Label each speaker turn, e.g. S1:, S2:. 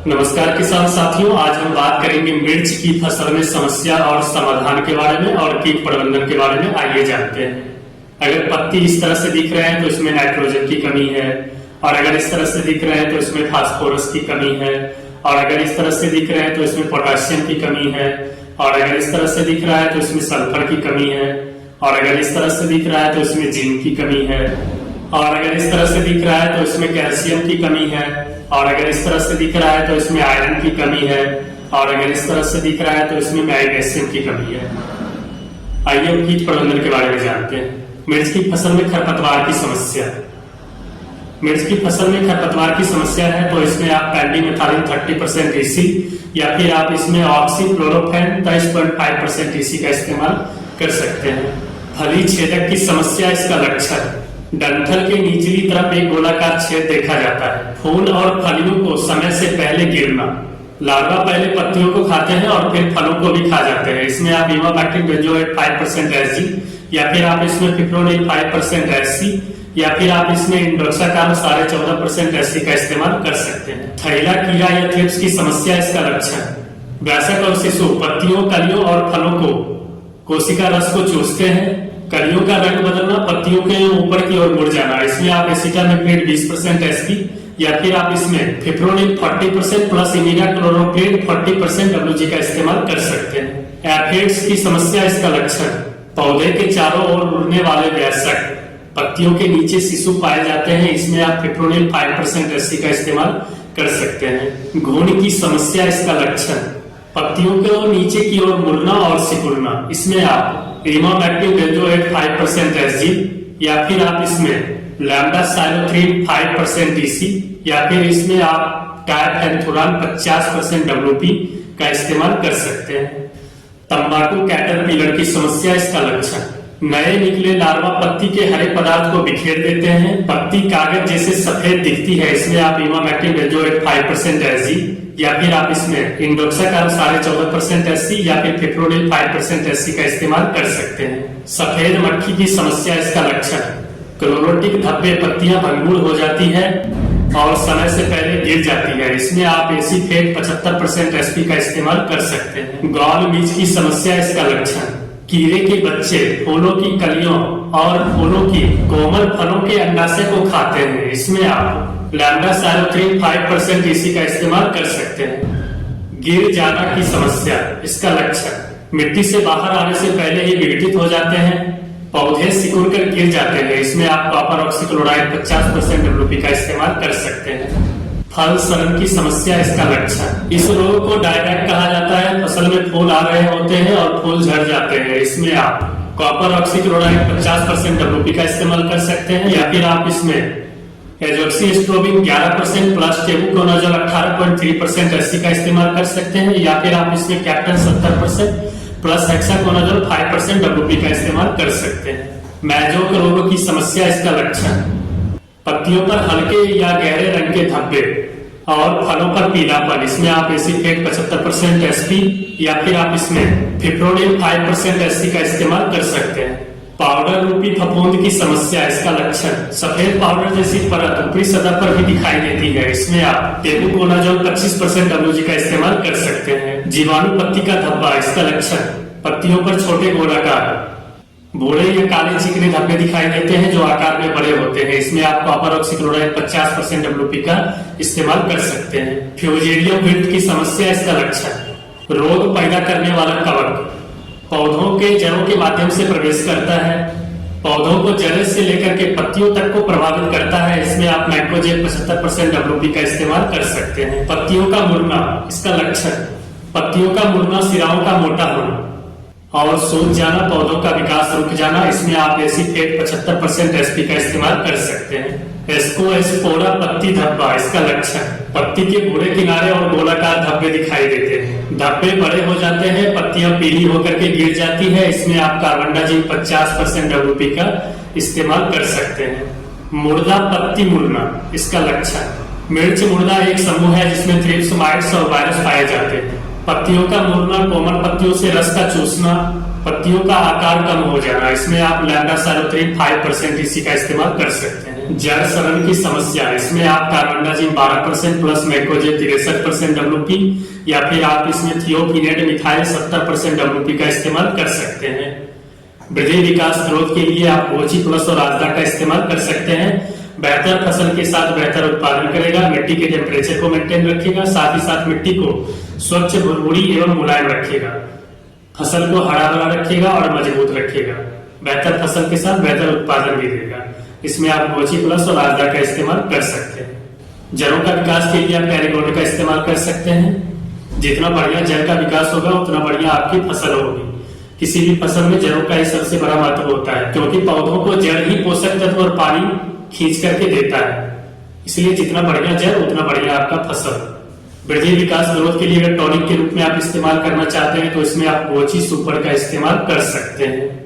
S1: नमस्कार किसान साथियों, आज हम बात करेंगे मिर्च की फसल में समस्या और समाधान के बारे में और कीट प्रबंधन के बारे में। आइए जानते हैं। अगर पत्ती इस तरह से दिख रहे हैं तो इसमें नाइट्रोजन की कमी है, और अगर इस तरह से दिख रहे हैं तो इसमें फास्फोरस की कमी है, और अगर इस तरह से दिख रहे हैं तो इसमें पोटेशियम की कमी है, और अगर इस तरह से दिख रहा है तो इसमें सल्फर की कमी है, और अगर इस तरह से दिख रहा है तो इसमें जिंक की कमी है, और अगर इस तरह से दिख रहा है तो इसमें कैल्शियम की कमी है, और अगर इस तरह से दिख रहा है तो इसमें आयरन की कमी है, और अगर इस तरह से दिख रहा है तो इसमें मैग्नीशियम की कमी है। आइए अब कीट प्रबंधन के बारे में जानते हैं। मिर्च की फसल में खरपतवार की समस्या। मिर्च की फसल में खरपतवार की समस्या है तो इसमें आप पेंडिमेथालिन 30% EC या फिर आप इसमें ऑक्सीक्लोरोफेन 23.5% EC का इस्तेमाल कर सकते हैं। फली छेदक की समस्या, इसका लक्षण डंठल के निचली तरफ एक गोलाकार छेद देखा जाता है। फूल और फलियों को समय से पहले गिरना। लार्वा पहले पत्तियों को खाते हैं और फिर फलों को भी खा जाते हैं। इसमें आप इमामेक्टिन बेंजोएट 5% SG या फिर आप इसमें फिप्रोनिल 5% SC या फिर आप इसमें इंडोक्साकार्ब 14.5% SC का इस्तेमाल कर सकते हैं। थैला कीड़ा या थ्रिप्स की समस्या, इसका लक्षण वयस्क और शिशु पत्तियों, कलियों और फलों को कोशिका रस को चूसते हैं। कलियों का रंग बदलना, पत्तियों के ऊपर की ओर मुड़ जाना। इसमें आप एसिटामिप्रिड 20% SP या फिर आप इसमें फिप्रोनिल 40% प्लस इमिडाक्लोरोप्रिड 40% WG का इस्तेमाल कर सकते हैं। एफिड्स की समस्या, इसका लक्षण पौधे के चारों ओर उड़ने वाले वयस्क पत्तियों के नीचे शिशु पाए जाते हैं। इसमें आप फिप्रोनिल 5% SC का इस्तेमाल कर सकते हैं। घुन की समस्या, इसका लक्षण पत्तियों को नीचे की ओर मुड़ना और सिकुड़ना। इसमें आप इमामेक्टिन बेंजोएट 5% SG या फिर आप इसमें लैम्डासाइलोथ्रीन 5% DC या फिर इसमें आप डायफेनथुरान 50% WP का इस्तेमाल कर सकते हैं। तंबाकू कैटरपिलर की समस्या, इसका लक्षण नए निकले लार्वा पत्ती के हरे पदार्थ को बिखेर देते हैं। पत्ती कागज जैसे सफेद दिखती है। इसमें आप इमामेक्टिन बेंजोएट 5% SG या फिर आप इसमें इंडोक्साकार्ब 14.5% SC या फिर फिप्रोनिल 5% SC का इस्तेमाल कर सकते हैं। सफेद मक्खी की समस्या, इसका लक्षण क्लोरोटिक धब्बे, पत्तियां भंगुर हो जाती है और समय से पहले गिर जाती है। इसमें आप एसीफेट 75% SP का इस्तेमाल कर सकते हैं। गॉल मीज की समस्या, इसका लक्षण कीड़े के बच्चे फूलों की कलियों और फूलों की कोमल फलों के अंडाशय को खाते हैं। इसमें आप लैम्डासाइलोथ्रीन 5% EC का इस्तेमाल कर सकते हैं। गिर जाना की समस्या, इसका लक्षण मिट्टी से बाहर आने से पहले ही विघटित हो जाते हैं। पौधे सिकुड़ कर गिर जाते हैं। इसमें आप कॉपर ऑक्सीक्लोराइड 50% WP का इस्तेमाल कर सकते हैं। फल सड़न की समस्या, इसका लक्षण इस रोग को डायरेक्ट कहा जाता है। फसल में फूल आ रहे होते हैं और फूल झड़ जाते हैं। इसमें आप कॉपर ऑक्सीक्लोराइड 50% WP का इस्तेमाल कर सकते हैं या फिर आप इसमें एजोक्सिस्ट्रोबिन 11% प्लस टेबुकोनाजोल 18.3% SC का इस्तेमाल कर सकते हैं या फिर आप इसमें कैप्टन 70% प्लस हेक्साकोनाजोल 5% WP का इस्तेमाल कर सकते हैं। मैजोक रोग की समस्या, इसका लक्षण पत्तियों पर हल्के या गहरे रंग के धब्बे और फलों पर पीलापन। इसमें आप एसीफेट 75% SP या फिर आप इसमें फिप्रोनिल 5% SC का इस्तेमाल कर सकते हैं। पाउडर रूपी फफूंद की समस्या, इसका लक्षण सफेद पाउडर जैसी परत ऊपरी सतह पर भी दिखाई देती है। इसमें आप टेबुकोनाजोल 25% WG का इस्तेमाल कर सकते हैं। जीवाणु पत्ती का धब्बा, इसका लक्षण पत्तियों पर छोटे गोलाकार भूरे या काले चिकने धब्बे दिखाई देते हैं जो आकार में बड़े होते हैं। इसमें आप कॉपर ऑक्सीक्लोराइड 50% WP का इस्तेमाल कर सकते हैं। फ्यूजेरियम विल्ट की समस्या, इसका लक्षण रोग पैदा करने वाला कवक पौधों के जड़ों के माध्यम से प्रवेश करता है। पौधों को जड़ से लेकर के पत्तियों तक को प्रभावित करता है। इसमें आप मैक्रोजेब 75% WP का इस्तेमाल कर सकते हैं। पत्तियों का मुड़ना, इसका लक्षण पत्तियों का मुड़ना, सिराओं का मोटा होना और सूख जाना, पौधों का विकास रुक जाना। इसमें आप एसीफेट 75% SP का इस्तेमाल कर सकते हैं। एस्कोएस्पोरा पत्ती धब्बा, इसका लक्षण पत्ती के भूरे किनारे और गोलाकार धब्बे दिखाई देते हैं। धब्बे बड़े हो जाते हैं, पत्तियां पीली होकर के गिर जाती है। इसमें आप कार्बनडाजिम 50% WP का इस्तेमाल कर सकते हैं। मुर्दा पत्ती मुड़ना, इसका लक्षण मिर्च मुर्दा एक समूह है जिसमें थ्रिप्स, माइट्स और वायरस पाए जाते हैं। पत्तियों का मुड़ना, कोमल पत्तियों से रस का चूसना, पत्तियों का आकार कम हो जाना। इसमें आप लैम्डासाइलोथ्रीन 5% EC का इस्तेमाल कर सकते हैं। जड़ सड़न की समस्या। इसमें आप कार्बेंडाजिम 12% प्लस मैक्रोजेब 63% WP या फिर आप इसमें थियोफिनेट मिथाइल 70% WP का इस्तेमाल कर सकते हैं। वृद्धि विकास ग्रोथ के लिए आप गोची प्लस और राजदा का इस्तेमाल कर सकते हैं। बेहतर फसल के साथ बेहतर उत्पादन करेगा, मिट्टी के टेम्परेचर को मेंटेन रखेगा, साथ ही साथ मिट्टी को स्वच्छ, भुरभुरी एवं मुलायम रखेगा, फसल को हरा भरा रखेगा और मजबूत रखेगा। बेहतर फसल के साथ बेहतर उत्पादन भी देगा। इसमें आप गोची प्लस और राजदा का इस्तेमाल कर सकते हैं। जड़ों का विकास के लिए आप कैरिगोल्ड का इस्तेमाल कर सकते हैं। जितना बढ़िया जड़ का विकास होगा उतना बढ़िया आपकी फसल होगी। किसी भी फसल में जड़ों का ही सबसे बड़ा महत्व होता है, क्योंकि पौधों को जड़ ही पोषक तत्व और पानी खींच करके देता है। इसलिए जितना बढ़िया जड़ उतना बढ़िया आपका फसल। वृद्धि विकास ग्रोथ के लिए अगर टॉनिक के रूप में आप इस्तेमाल करना चाहते हैं तो इसमें आप गोची सुपर का इस्तेमाल कर सकते हैं।